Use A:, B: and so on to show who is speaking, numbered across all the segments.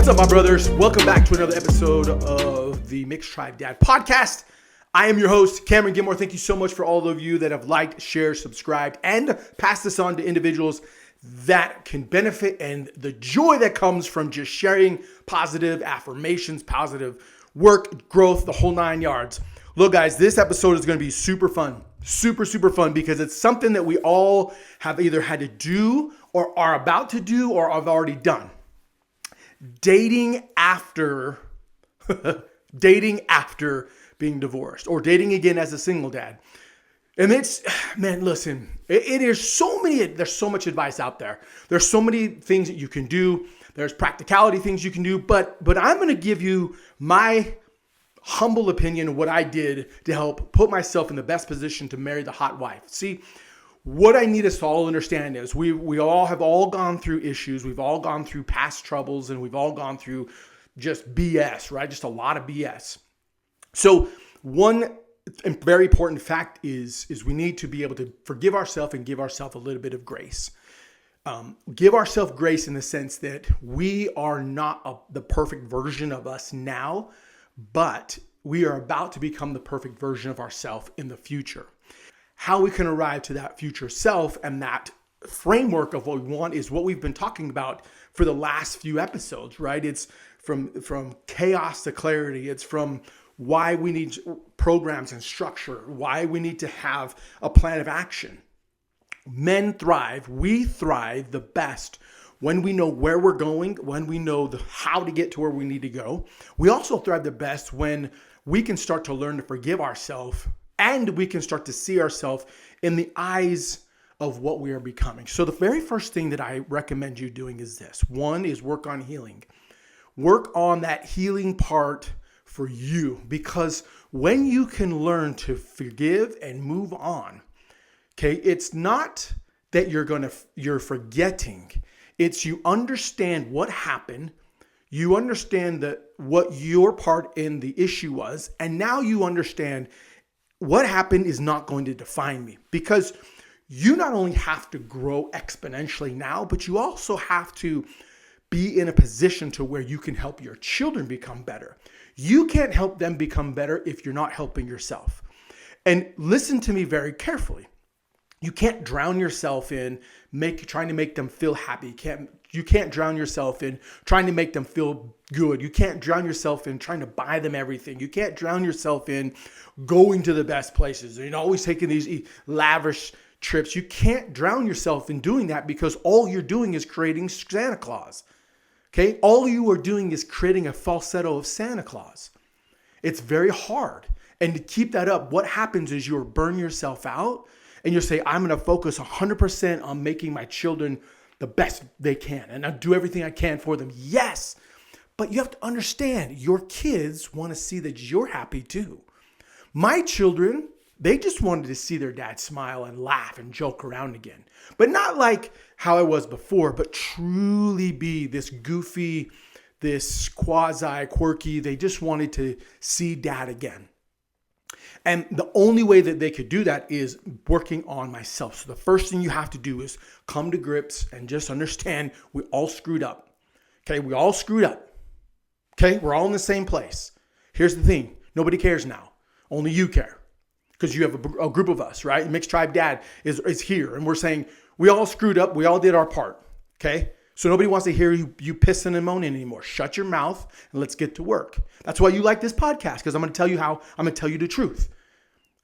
A: What's up, my brothers? Welcome back to another episode of the Mixed Tribe Dad podcast. I am your host, Cameron Gilmore. Thank you so much for all of you that have liked, shared, subscribed, and passed this on to individuals that can benefit, and the joy that comes from just sharing positive affirmations, positive work, growth, the whole 9 yards. Look, guys, this episode is going to be super fun, super fun, because it's something that we all have either had to do or are about to do or have already done. Dating after being divorced, or dating again as a single dad. And it's, man, listen, it is there's so much advice out there. There's so many things that you can do. There's practicality things you can do, but I'm going to give you my humble opinion of what I did to help put myself in the best position to marry the hot wife. See, what I need us to all understand is we all have gone through issues. We've all gone through past troubles, and we've all gone through just BS, right? Just a lot of BS. So one very important fact is we need to be able to forgive ourselves and give ourselves a little bit of grace. Give ourselves grace in the sense that we are not the perfect version of us now, but we are about to become the perfect version of ourselves in the future. How we can arrive to that future self and that framework of what we want is what we've been talking about for the last few episodes, right? It's from chaos to clarity. It's from why we need programs and structure, why we need to have a plan of action. Men thrive, we thrive the best when we know where we're going, when we know how to get to where we need to go. We also thrive the best when we can start to learn to forgive ourselves, and we can start to see ourselves in the eyes of what we are becoming. So the very first thing that I recommend you doing is this. One is work on healing. Work on that healing part for you, because when you can learn to forgive and move on, okay, it's not that you're forgetting. It's you understand what happened. You understand what your part in the issue was, and now you understand what happened is not going to define me, because you not only have to grow exponentially now, but you also have to be in a position to where you can help your children become better. You can't help them become better if you're not helping yourself. And listen to me very carefully. You can't drown yourself in trying to make them feel happy. You can't drown yourself in trying to make them feel good. You can't drown yourself in trying to buy them everything. You can't drown yourself in going to the best places and always taking these lavish trips. You can't drown yourself in doing that, because all you're doing is creating Santa Claus. Okay? All you are doing is creating a falsetto of Santa Claus. It's very hard. And to keep that up, what happens is you'll burn yourself out, and you'll say, I'm going to focus 100% on making my children the best they can, and I'll do everything I can for them. Yes, but you have to understand, your kids want to see that you're happy too. My children, they just wanted to see their dad smile and laugh and joke around again. But not like how I was before, but truly be this goofy, this quasi quirky. They just wanted to see dad again. And the only way that they could do that is working on myself. So the first thing you have to do is come to grips and just understand we all screwed up. Okay, we all screwed up. Okay, we're all in the same place. Here's the thing. Nobody cares now. Only you care. Because you have a group of us, right? Mixed Tribe Dad is here. And we're saying we all screwed up. We all did our part. Okay? So nobody wants to hear you pissing and moaning anymore. Shut your mouth and let's get to work. That's why you like this podcast, because I'm going to tell you the truth.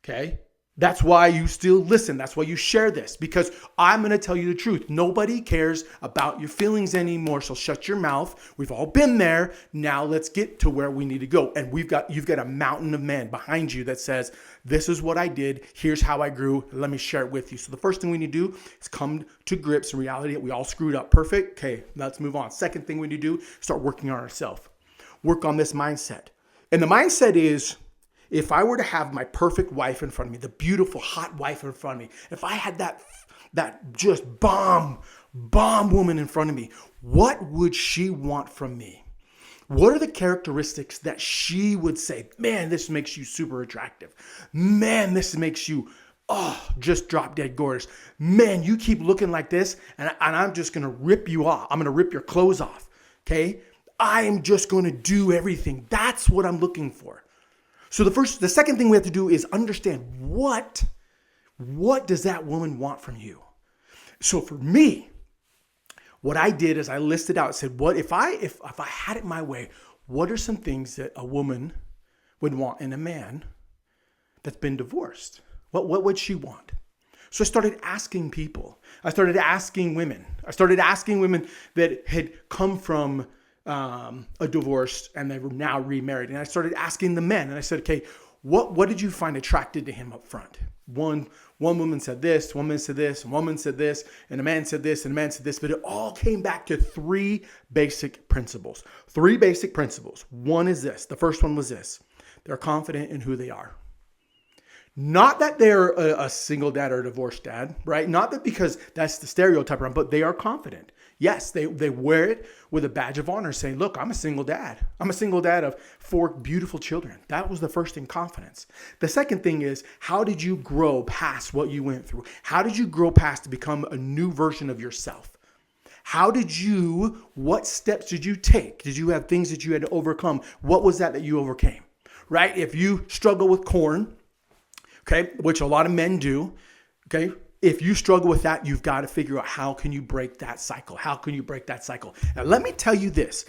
A: Okay? That's why you still listen. That's why you share this, because I'm going to tell you the truth. Nobody cares about your feelings anymore. So shut your mouth. We've all been there. Now let's get to where we need to go. And you've got a mountain of men behind you that says, this is what I did. Here's how I grew. Let me share it with you. So the first thing we need to do is come to grips in reality that we all screwed up. Perfect. Okay, let's move on. Second thing we need to do, start working on ourselves. Work on this mindset. And the mindset is, if I were to have my perfect wife in front of me, the beautiful, hot wife in front of me, if I had that just bomb woman in front of me, what would she want from me? What are the characteristics that she would say, man, this makes you super attractive. Man, this makes you, just drop dead gorgeous. Man, you keep looking like this and I'm just going to rip you off. I'm going to rip your clothes off. Okay. I am just going to do everything. That's what I'm looking for. So the second thing we have to do is understand what does that woman want from you? So for me, what I did is I listed out, said, what if I had it my way, what are some things that a woman would want in a man that's been divorced? What would she want? So I started asking people. I started asking women. I started asking women that had come from a divorce and they were now remarried. And I started asking the men. And I said, okay, what did you find attracted to him up front? One woman said this, one woman said this, one woman said this, and a man said this, and a man said this. But it all came back to three basic principles. Three basic principles. One is this. The first one was this. They're confident in who they are. Not that they're a single dad or a divorced dad, right? Not that because that's the stereotype around, but they are confident. Yes, they wear it with a badge of honor saying, look, I'm a single dad. I'm a single dad of 4 beautiful children. That was the first thing, confidence. The second thing is, how did you grow past what you went through? How did you grow past to become a new version of yourself? What steps did you take? Did you have things that you had to overcome? What was that you overcame, right? If you struggle with corn, okay, which a lot of men do, okay? If you struggle with that, you've got to figure out how can you break that cycle? How can you break that cycle? Now, let me tell you this.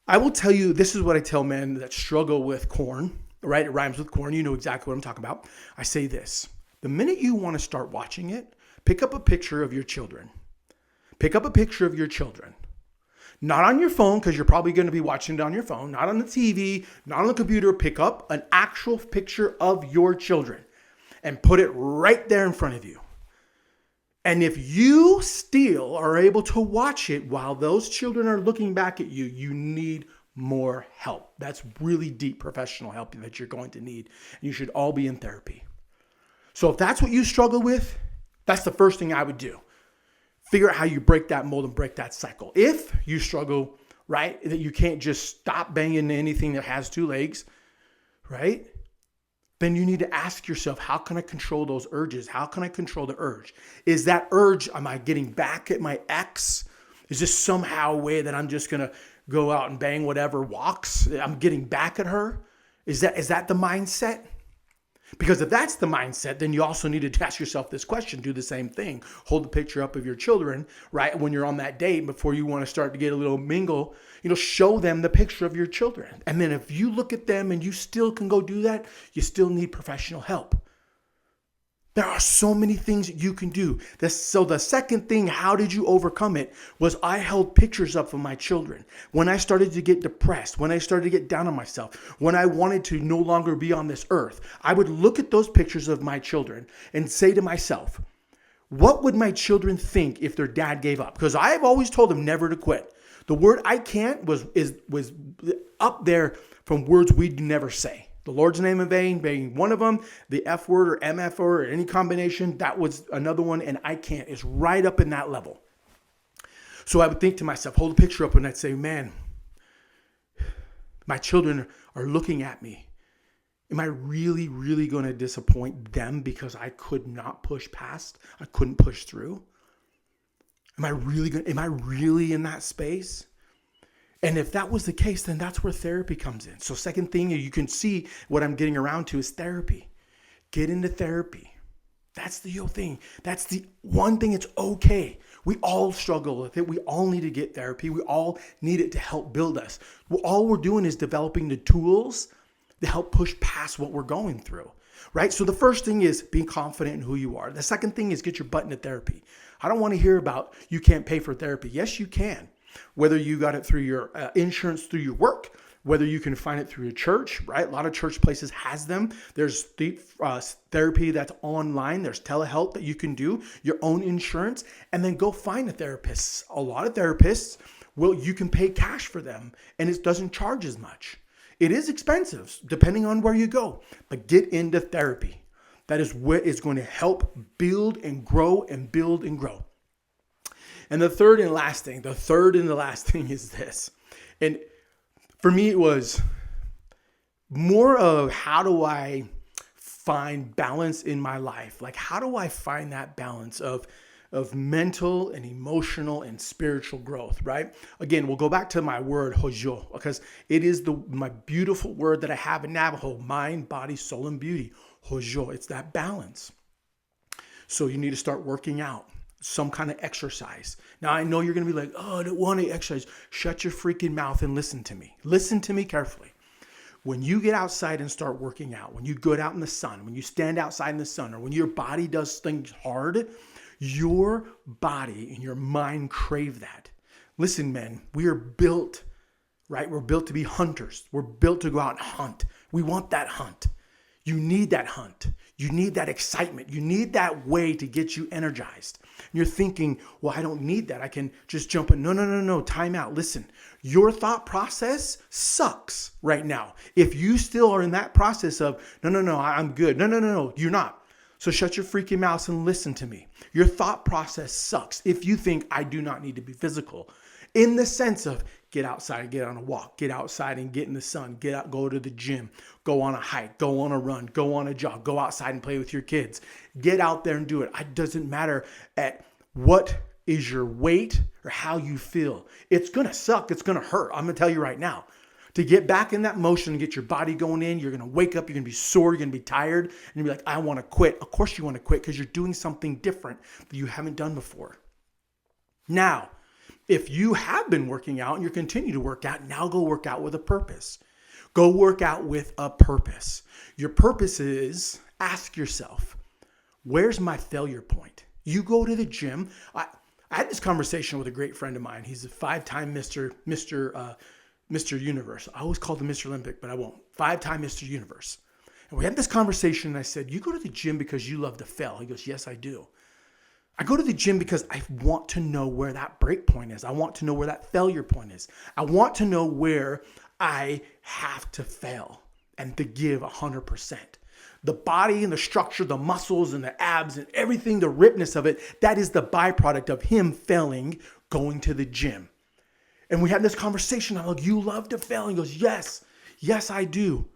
A: I will tell you, this is what I tell men that struggle with corn, right? It rhymes with corn. You know exactly what I'm talking about. I say this. The minute you want to start watching it, pick up a picture of your children. Pick up a picture of your children. Not on your phone, because you're probably going to be watching it on your phone. Not on the TV, not on the computer. Pick up an actual picture of your children and put it right there in front of you. And if you still are able to watch it while those children are looking back at you, you need more help. That's really deep professional help that you're going to need. And you should all be in therapy. So if that's what you struggle with, that's the first thing I would do. Figure out how you break that mold and break that cycle. If you struggle, right, that you can't just stop banging anything that has 2 legs, right? Then you need to ask yourself, how can I control those urges? How can I control the urge? Is that urge, am I getting back at my ex? Is this somehow a way that I'm just going to go out and bang whatever walks? I'm getting back at her? Is that the mindset? Because if that's the mindset, then you also need to ask yourself this question. Do the same thing. Hold the picture up of your children, right? When you're on that date, before you want to start to get a little mingle, show them the picture of your children. And then if you look at them and you still can go do that, you still need professional help. There are so many things that you can do. So the second thing, how did you overcome it, was I held pictures up of my children. When I started to get depressed, when I started to get down on myself, when I wanted to no longer be on this earth, I would look at those pictures of my children and say to myself, what would my children think if their dad gave up? Because I have always told them never to quit. The word I can't was up there from words we'd never say. The Lord's name in vain being one of them, the F word or MF or any combination, that was another one, and I can't is right up in that level. So I would think to myself, hold a picture up, and I'd say, man, my children are looking at me. Am I really, really going to disappoint them because I could not push past? I couldn't push through? Am I really in that space? And if that was the case, then that's where therapy comes in. So second thing, you can see what I'm getting around to is therapy. Get into therapy. That's the whole thing. That's the one thing. It's okay. We all struggle with it. We all need to get therapy. We all need it to help build us. All we're doing is developing the tools to help push past what we're going through, right? So the first thing is being confident in who you are. The second thing is get your butt into therapy. I don't want to hear about you can't pay for therapy. Yes, you can. Whether you got it through your insurance, through your work, whether you can find it through your church, right? A lot of church places has them. There's therapy that's online. There's telehealth that you can do, your own insurance, and then go find a therapist. A lot of therapists, you can pay cash for them, and it doesn't charge as much. It is expensive, depending on where you go, but get into therapy. That is what is going to help build and grow and build and grow. And the third and the last thing is this. And for me, it was more of how do I find balance in my life? Like, how do I find that balance of of mental and emotional and spiritual growth, right? Again, we'll go back to my word, hojo, because it is my beautiful word that I have in Navajo, mind, body, soul, and beauty. Hojo, it's that balance. So you need to start working out, some kind of exercise. Now, I know you're going to be like, oh, I don't want to exercise. Shut your freaking mouth and listen to me. Listen to me carefully. When you get outside and start working out, when you go out in the sun, when you stand outside in the sun, or when your body does things hard, your body and your mind crave that. Listen, men, we are built, right? We're built to be hunters. We're built to go out and hunt. We want that hunt. You need that hunt. You need that excitement. You need that way to get you energized. And you're thinking, well, I don't need that. I can just jump in. No. Time out. Listen, your thought process sucks right now. If you still are in that process of, no, I'm good. No, you're not. So shut your freaking mouth and listen to me. Your thought process sucks if you think I do not need to be physical. In the sense of get outside, get on a walk, get outside and get in the sun, get out, go to the gym, go on a hike, go on a run, go on a jog, go outside and play with your kids. Get out there and do it. It doesn't matter at what is your weight or how you feel. It's going to suck. It's going to hurt. I'm going to tell you right now. To get back in that motion and get your body going in, you're going to wake up, you're going to be sore, you're going to be tired, and you'll be like, I want to quit. Of course you want to quit because you're doing something different that you haven't done before. Now, if you have been working out and you continue to work out, now go work out with a purpose. Go work out with a purpose. Your purpose is, ask yourself, where's my failure point? You go to the gym. I had this conversation with a great friend of mine. He's a 5-time Mr. Universe. I always call him Mr. Olympic, but I won't. 5-time Mr. Universe. And we had this conversation and I said, you go to the gym because you love to fail. He goes, yes, I do. I go to the gym because I want to know where that break point is. I want to know where that failure point is. I want to know where I have to fail and to give 100%. The body and the structure, the muscles and the abs and everything, the ripness of it, that is the byproduct of him failing, going to the gym. And we had this conversation. I'm like, you love to fail? He goes, yes, I do.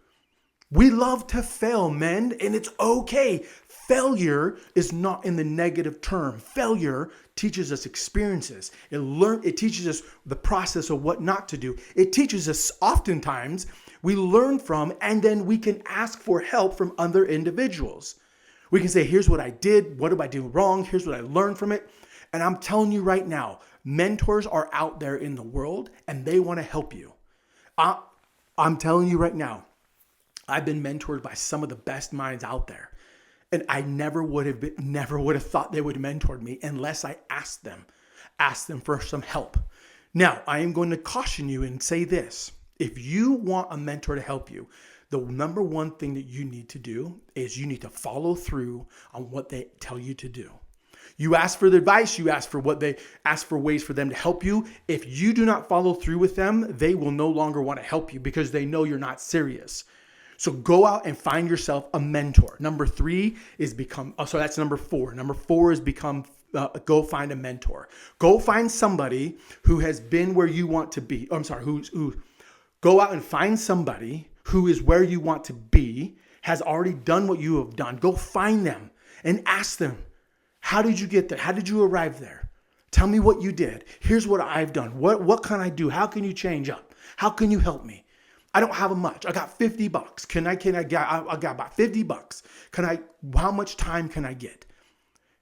A: We love to fail, men, and it's okay. Failure is not in the negative term. Failure teaches us experiences. It teaches us the process of what not to do. It teaches us oftentimes we learn from, and then we can ask for help from other individuals. We can say, here's what I did. What did I do wrong? Here's what I learned from it. And I'm telling you right now, mentors are out there in the world and they want to help you. I'm telling you right now, I've been mentored by some of the best minds out there. And I never would have thought they would have mentored me unless I asked them for some help. Now, I am going to caution you and say this. If you want a mentor to help you, the number one thing that you need to do is you need to follow through on what they tell you to do. You ask for the advice, you ask for ways for them to help you. If you do not follow through with them, they will no longer want to help you because they know you're not serious. So go out and find yourself a mentor. Number 3 is that's number 4. Number 4 is go find a mentor. Go find somebody who has been where you want to be. Go out and find somebody who is where you want to be, has already done what you have done. Go find them and ask them, how did you get there? How did you arrive there? Tell me what you did. Here's what I've done. What can I do? How can you change up? How can you help me? I don't have much. I got $50. I got about $50. How much time can I get?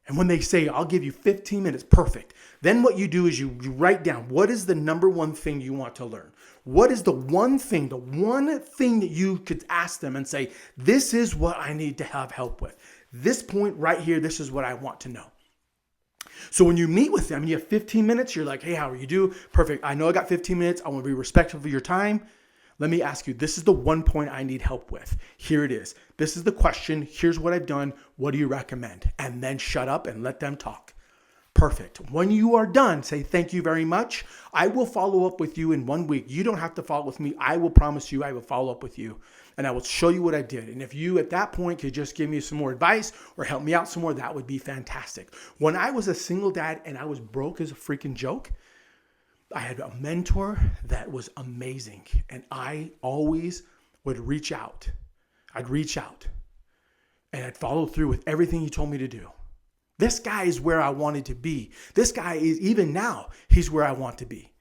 A: And when they say, I'll give you 15 minutes, perfect. Then what you do is you write down, what is the number one thing you want to learn? What is the one thing that you could ask them and say, this is what I need to have help with. This point right here, this is what I want to know. So when you meet with them and you have 15 minutes, you're like, hey, how are you doing? Perfect. I know I got 15 minutes. I want to be respectful of your time. Let me ask you, this is the one point I need help with. Here it is. This is the question. Here's what I've done. What do you recommend? And then shut up and let them talk. Perfect. When you are done, say thank you very much. I will follow up with you in 1 week. You don't have to follow up with me. I will promise you I will follow up with you. And I will show you what I did. And if you at that point could just give me some more advice or help me out some more, that would be fantastic. When I was a single dad and I was broke as a freaking joke, I had a mentor that was amazing. And I always would reach out. I'd reach out and I'd follow through with everything he told me to do. This guy is where I wanted to be. This guy is, even now, he's where I want to be.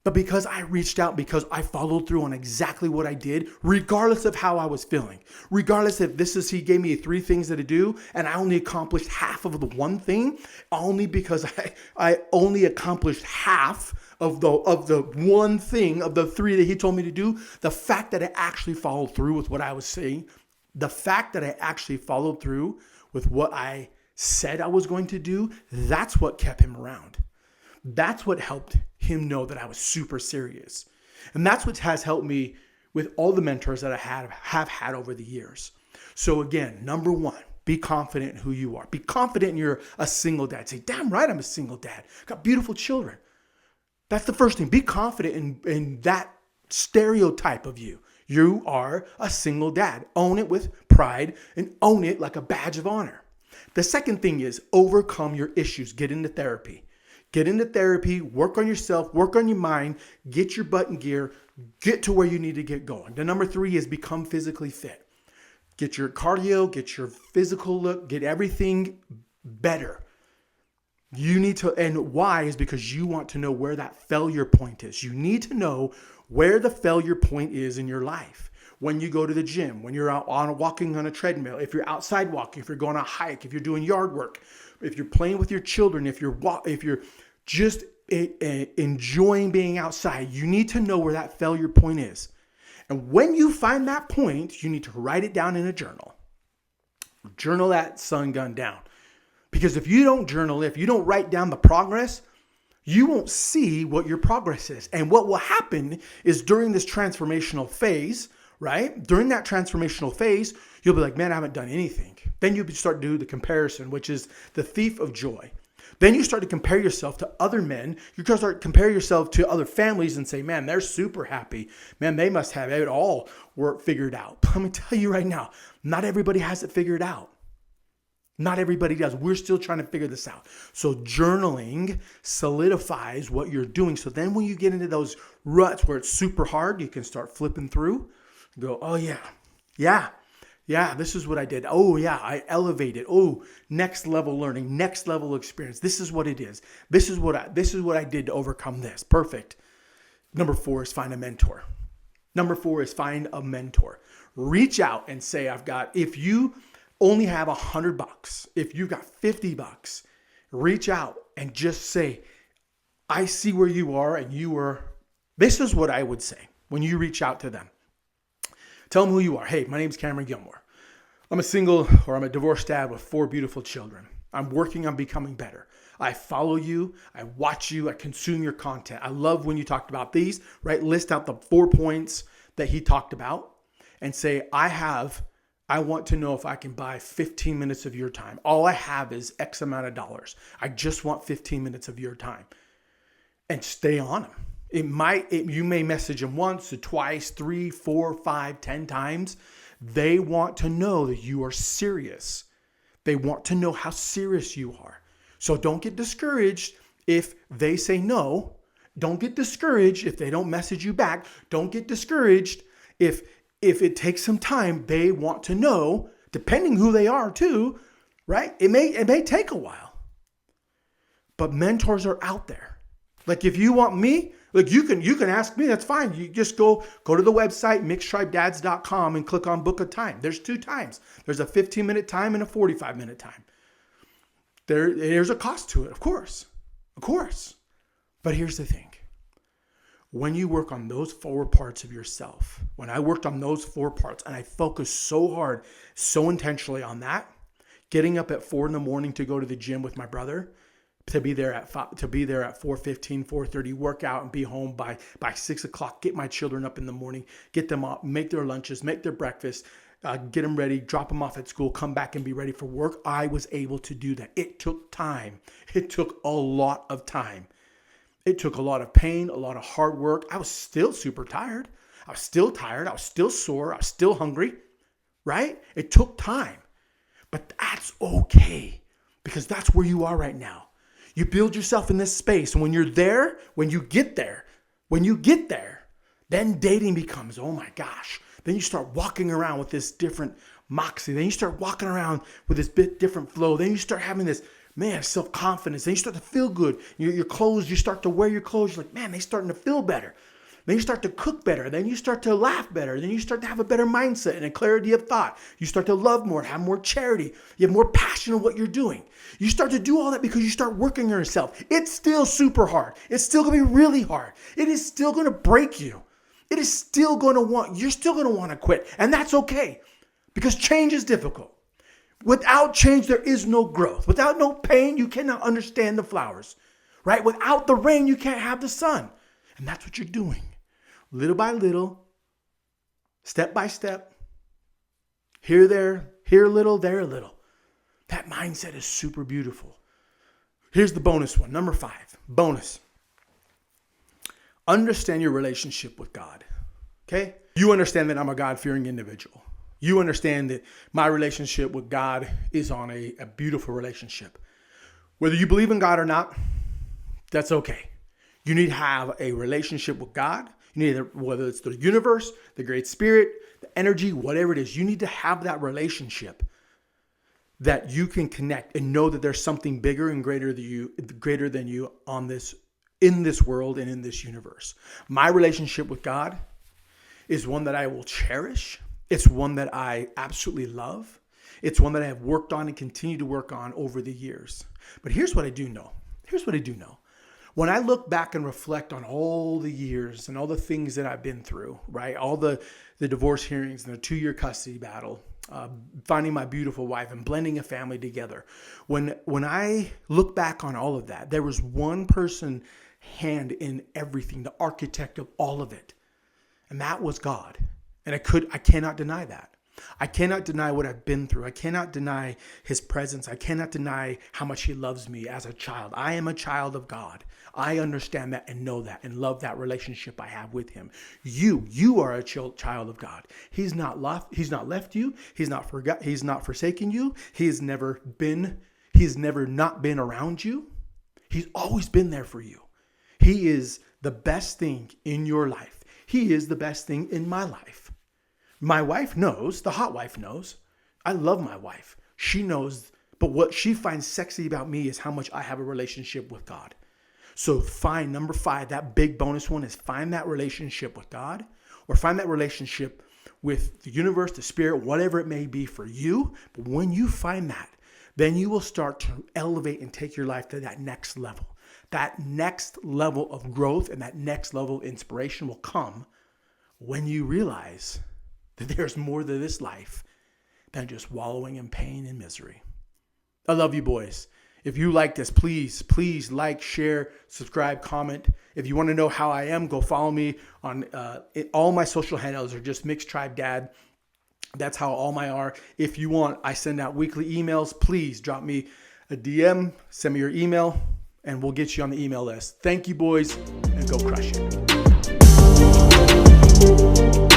A: But because I reached out, because I followed through on exactly what I did, regardless of how I was feeling, regardless if he gave me 3 things to do and I only accomplished half of the one thing, only because I only accomplished half of the one thing of the 3 that he told me to do, the fact that I actually followed through with what I was saying, the fact that I actually followed through with what I said I was going to do, that's what kept him around. That's what helped him know that I was super serious. And that's what has helped me with all the mentors that I have had over the years. So again, number 1, be confident in who you are. Be confident you're a single dad. Say, damn right, I'm a single dad. Got beautiful children. That's the first thing. Be confident in that stereotype of you. You are a single dad. Own it with pride and own it like a badge of honor. The second thing is overcome your issues. Get into therapy. Get into therapy, work on yourself, work on your mind, get your butt in gear, get to where you need to get going. The number 3 is become physically fit. Get your cardio, get your physical look, get everything better. You need to, and why is because you want to know where that failure point is. You need to know where the failure point is in your life. When you go to the gym, when you're out walking on a treadmill, if you're outside walking, if you're going on a hike, if you're doing yard work, if you're playing with your children, if you're just enjoying being outside, you need to know where that failure point is. And when you find that point, you need to write it down in a journal. Journal that sun gun down. Because if you don't journal, if you don't write down the progress, you won't see what your progress is. And what will happen is during this transformational phase, right? During that transformational phase, you'll be like, man, I haven't done anything. Then you start to do the comparison, which is the thief of joy. Then you start to compare yourself to other men. You're going to start to compare yourself to other families and say, man, they're super happy. Man, they must have it all figured out. But let me tell you right now, not everybody has it figured out. Not everybody does. We're still trying to figure this out. So journaling solidifies what you're doing. So then when you get into those ruts where it's super hard, you can start flipping through. Go, oh yeah, this is what I did. Oh yeah, I elevated. Oh, next level learning, next level experience. This is what it is. This is what I did to overcome this. Perfect. Number 4 is find a mentor. Reach out and say, if you only have $100, if you've got $50, reach out and just say, I see where you are and this is what I would say when you reach out to them. Tell them who you are. Hey, my name's Cameron Gilmore. I'm a divorced dad with 4 beautiful children. I'm working on becoming better. I follow you. I watch you. I consume your content. I love when you talked about these, right? List out the 4 points that he talked about and say, I want to know if I can buy 15 minutes of your time. All I have is X amount of dollars. I just want 15 minutes of your time. And stay on them. You may message them once or twice, 3, 4, 5, 10 times. They want to know that you are serious. They want to know how serious you are. So don't get discouraged if they say no. Don't get discouraged if they don't message you back. Don't get discouraged if it takes some time. They want to know, depending who they are too, right? It may take a while. But mentors are out there. Like if you want me, look, you can ask me, that's fine. You just go to the website, mixtribedads.com and click on book a time. There's 2 times. There's a 15-minute time and a 45-minute time. There's a cost to it, of course. But here's the thing. When you work on those 4 parts of yourself, when I worked on those 4 parts and I focused so hard, so intentionally on that, getting up at 4 a.m. to go to the gym with my brother, to be there at 4:15, 4:30, work out and be home by 6 o'clock, get my children up in the morning, get them up, make their lunches, make their breakfast, get them ready, drop them off at school, come back and be ready for work. I was able to do that. It took time. It took a lot of time. It took a lot of pain, a lot of hard work. I was still super tired. I was still tired. I was still sore. I was still hungry, right? It took time, but that's okay because that's where you are right now. You build yourself in this space. And when you're there, when you get there, then dating becomes, oh my gosh. Then you start walking around with this different moxie. Then you start walking around with this bit different flow. Then you start having this, man, self-confidence. Then you start to feel good. Your clothes, you start to wear your clothes. You're like, man, they're starting to feel better. Then you start to cook better. Then you start to laugh better. Then you start to have a better mindset and a clarity of thought. You start to love more, have more charity. You have more passion in what you're doing. You start to do all that because you start working on yourself. It's still super hard. It's still going to be really hard. It is still going to break you. It is still going to you're still going to want to quit. And that's okay, because change is difficult. Without change, there is no growth. Without no pain, you cannot understand the flowers, right? Without the rain, you can't have the sun. And that's what you're doing. Little by little, step by step, here a little, there a little. That mindset is super beautiful. Here's the bonus one, number 5, bonus. Understand your relationship with God, okay? You understand that I'm a God-fearing individual. You understand that my relationship with God is on a beautiful relationship. Whether you believe in God or not, that's okay. You need to have a relationship with God. You need, whether it's the universe, the great spirit, the energy, whatever it is, you need to have that relationship that you can connect and know that there's something bigger and greater than you on this, in this world and in this universe. My relationship with God is one that I will cherish. It's one that I absolutely love. It's one that I have worked on and continue to work on over the years. But here's what I do know. When I look back and reflect on all the years and all the things that I've been through, right? All the divorce hearings and the 2-year custody battle, finding my beautiful wife and blending a family together. When I look back on all of that, there was one person hand in everything, the architect of all of it. And that was God. And I cannot deny that. I cannot deny what I've been through. I cannot deny his presence. I cannot deny how much he loves me as a child. I am a child of God. I understand that and know that and love that relationship I have with him. You are a child of God. He's not left you. He's not forsaken you. He's never not been around you. He's always been there for you. He is the best thing in your life. He is the best thing in my life. My wife knows, the hot wife knows. I love my wife. She knows, but what she finds sexy about me is how much I have a relationship with God. So find number 5, that big bonus one is find that relationship with God, or find that relationship with the universe, the spirit, whatever it may be for you. But when you find that, then you will start to elevate and take your life to that next level. That next level of growth and that next level of inspiration will come when you realize that there's more to this life than just wallowing in pain and misery. I love you, boys. If you like this, please like, share, subscribe, comment. If you want to know how I am, go follow me on all my social handles are just Mixed Tribe Dad. That's how all my are. If you want, I send out weekly emails. Please drop me a DM, send me your email, and we'll get you on the email list. Thank you, boys, and go crush it.